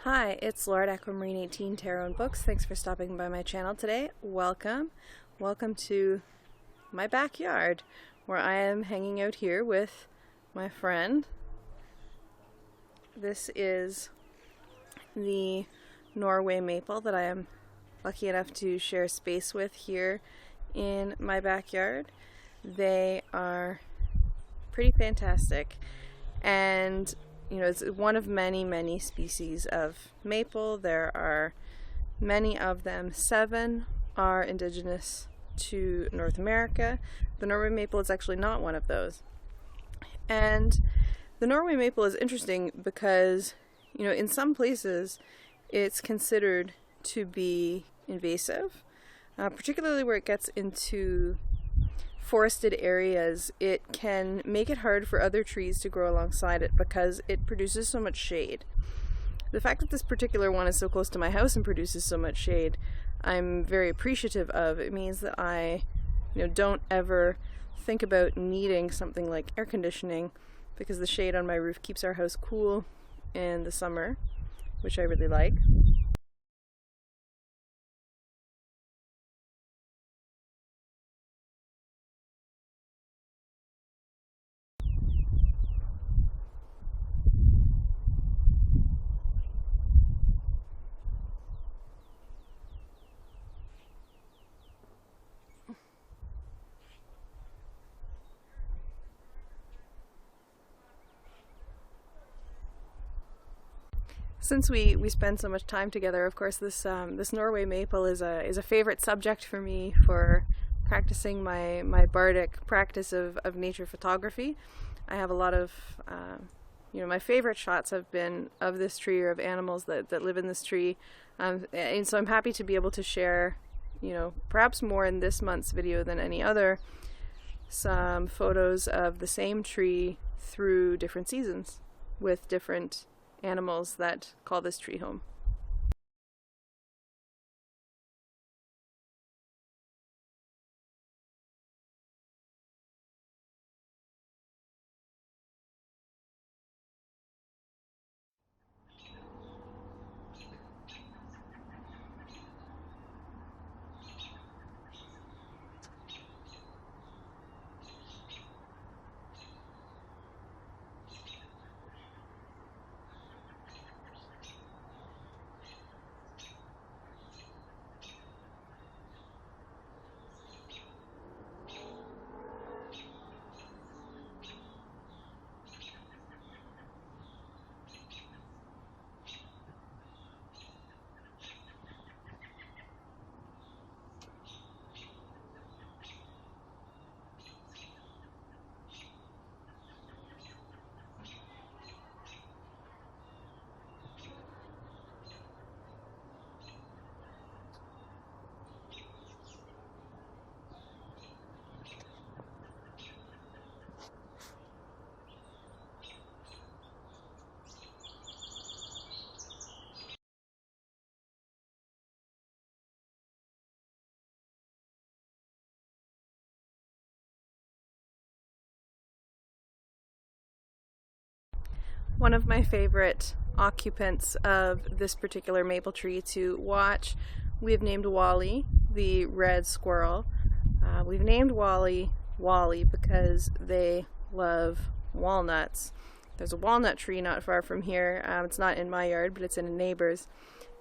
Hi, it's Laura at Aquamarine 18 Tarot and Books. Thanks for stopping by my channel today. Welcome. Welcome to my backyard where I am hanging out here with my friend. This is the Norway Maple that I am lucky enough to share space with here in my backyard. They are pretty fantastic, and you know, it's one of many species of maple. There are many of them. 7 are indigenous to North America. The Norway maple is actually not one of those. And the Norway maple is interesting because, you know, in some places it's considered to be invasive, particularly where it gets into forested areas. It can make it hard for other trees to grow alongside it because it produces so much shade. The fact that this particular one is so close to my house and produces so much shade, I'm very appreciative of. It means that I, don't ever think about needing something like air conditioning, because the shade on my roof keeps our house cool in the summer, which I really like. Since we spend so much time together, of course, this Norway maple is a favorite subject for me for practicing my bardic practice of nature photography. I have a lot of my favorite shots have been of this tree or of animals that live in this tree, and so I'm happy to be able to share, perhaps more in this month's video than any other, some photos of the same tree through different seasons with different animals that call this tree home. One of my favorite occupants of this particular maple tree to watch, we've named Wally, the red squirrel. We've named Wally Wally because they love walnuts. There's a walnut tree not far from here. It's not in my yard, but it's in a neighbor's.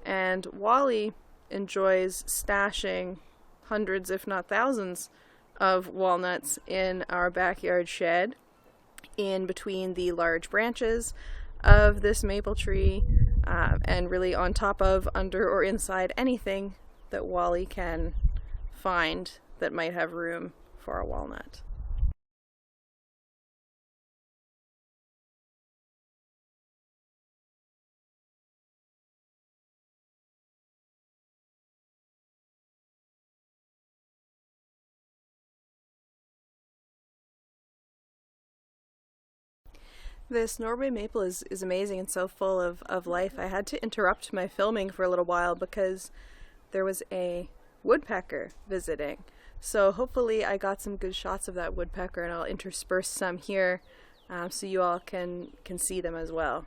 And Wally enjoys stashing hundreds, if not thousands, of walnuts in our backyard shed, in between the large branches of this maple tree, and really on top of, under, or inside anything that Wally can find that might have room for a walnut. This Norway maple is amazing and so full of life. I had to interrupt my filming for a little while because there was a woodpecker visiting. So hopefully I got some good shots of that woodpecker, and I'll intersperse some here so you all can see them as well.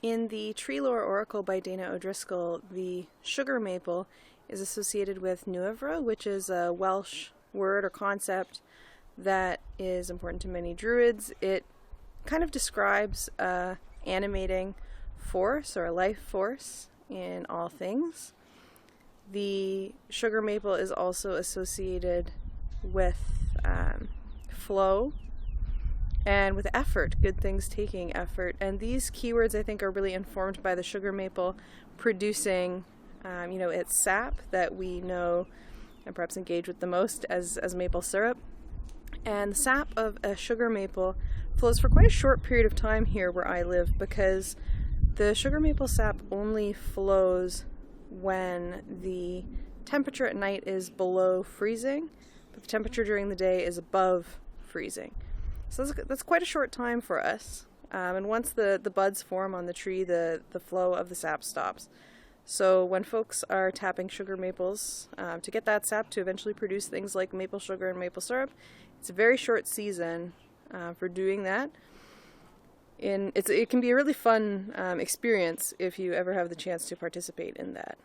In the TreeLore Oracle by Dana O'Driscoll, the sugar maple is associated with nwyvre, which is a Welsh word or concept that is important to many druids. It kind of describes a animating force or a life force in all things. The sugar maple is also associated with flow and with effort, good things taking effort. And these keywords, I think, are really informed by the sugar maple producing, its sap that we know and perhaps engage with the most as maple syrup. And the sap of a sugar maple flows for quite a short period of time here where I live, because the sugar maple sap only flows when the temperature at night is below freezing, but the temperature during the day is above freezing. So that's quite a short time for us. And once the buds form on the tree, the flow of the sap stops. So when folks are tapping sugar maples to get that sap to eventually produce things like maple sugar and maple syrup, it's a very short season for doing that. It can be a really fun experience if you ever have the chance to participate in that.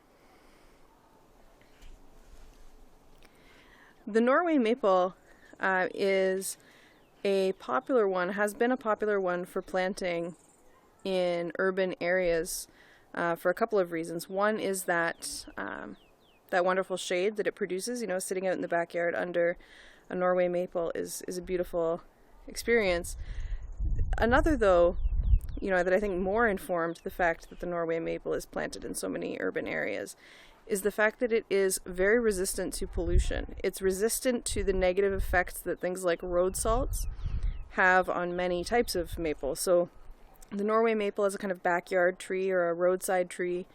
The Norway maple is a popular one, has been a popular one for planting in urban areas for a couple of reasons. One is that wonderful shade that it produces. Sitting out in the backyard under a Norway maple is a beautiful experience. Another, though, that I think more informed the fact that the Norway maple is planted in so many urban areas is the fact that it is very resistant to pollution. It's resistant to the negative effects that things like road salts have on many types of maple. So the Norway maple as a kind of backyard tree or a roadside tree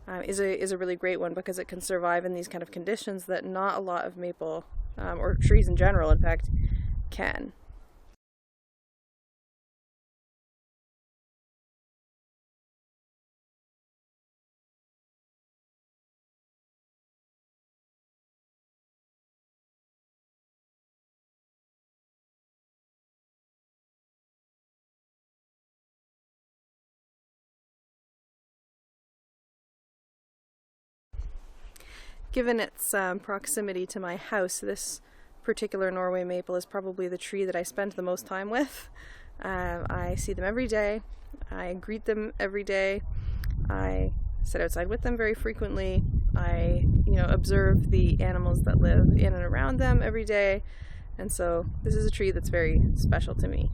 is a really great one, because it can survive in these kind of conditions that not a lot of maple, or trees in general, in fact, can. Given its proximity to my house, this particular Norway maple is probably the tree that I spend the most time with. I see them every day. I greet them every day. I sit outside with them very frequently. I, observe the animals that live in and around them every day. And so this is a tree that's very special to me.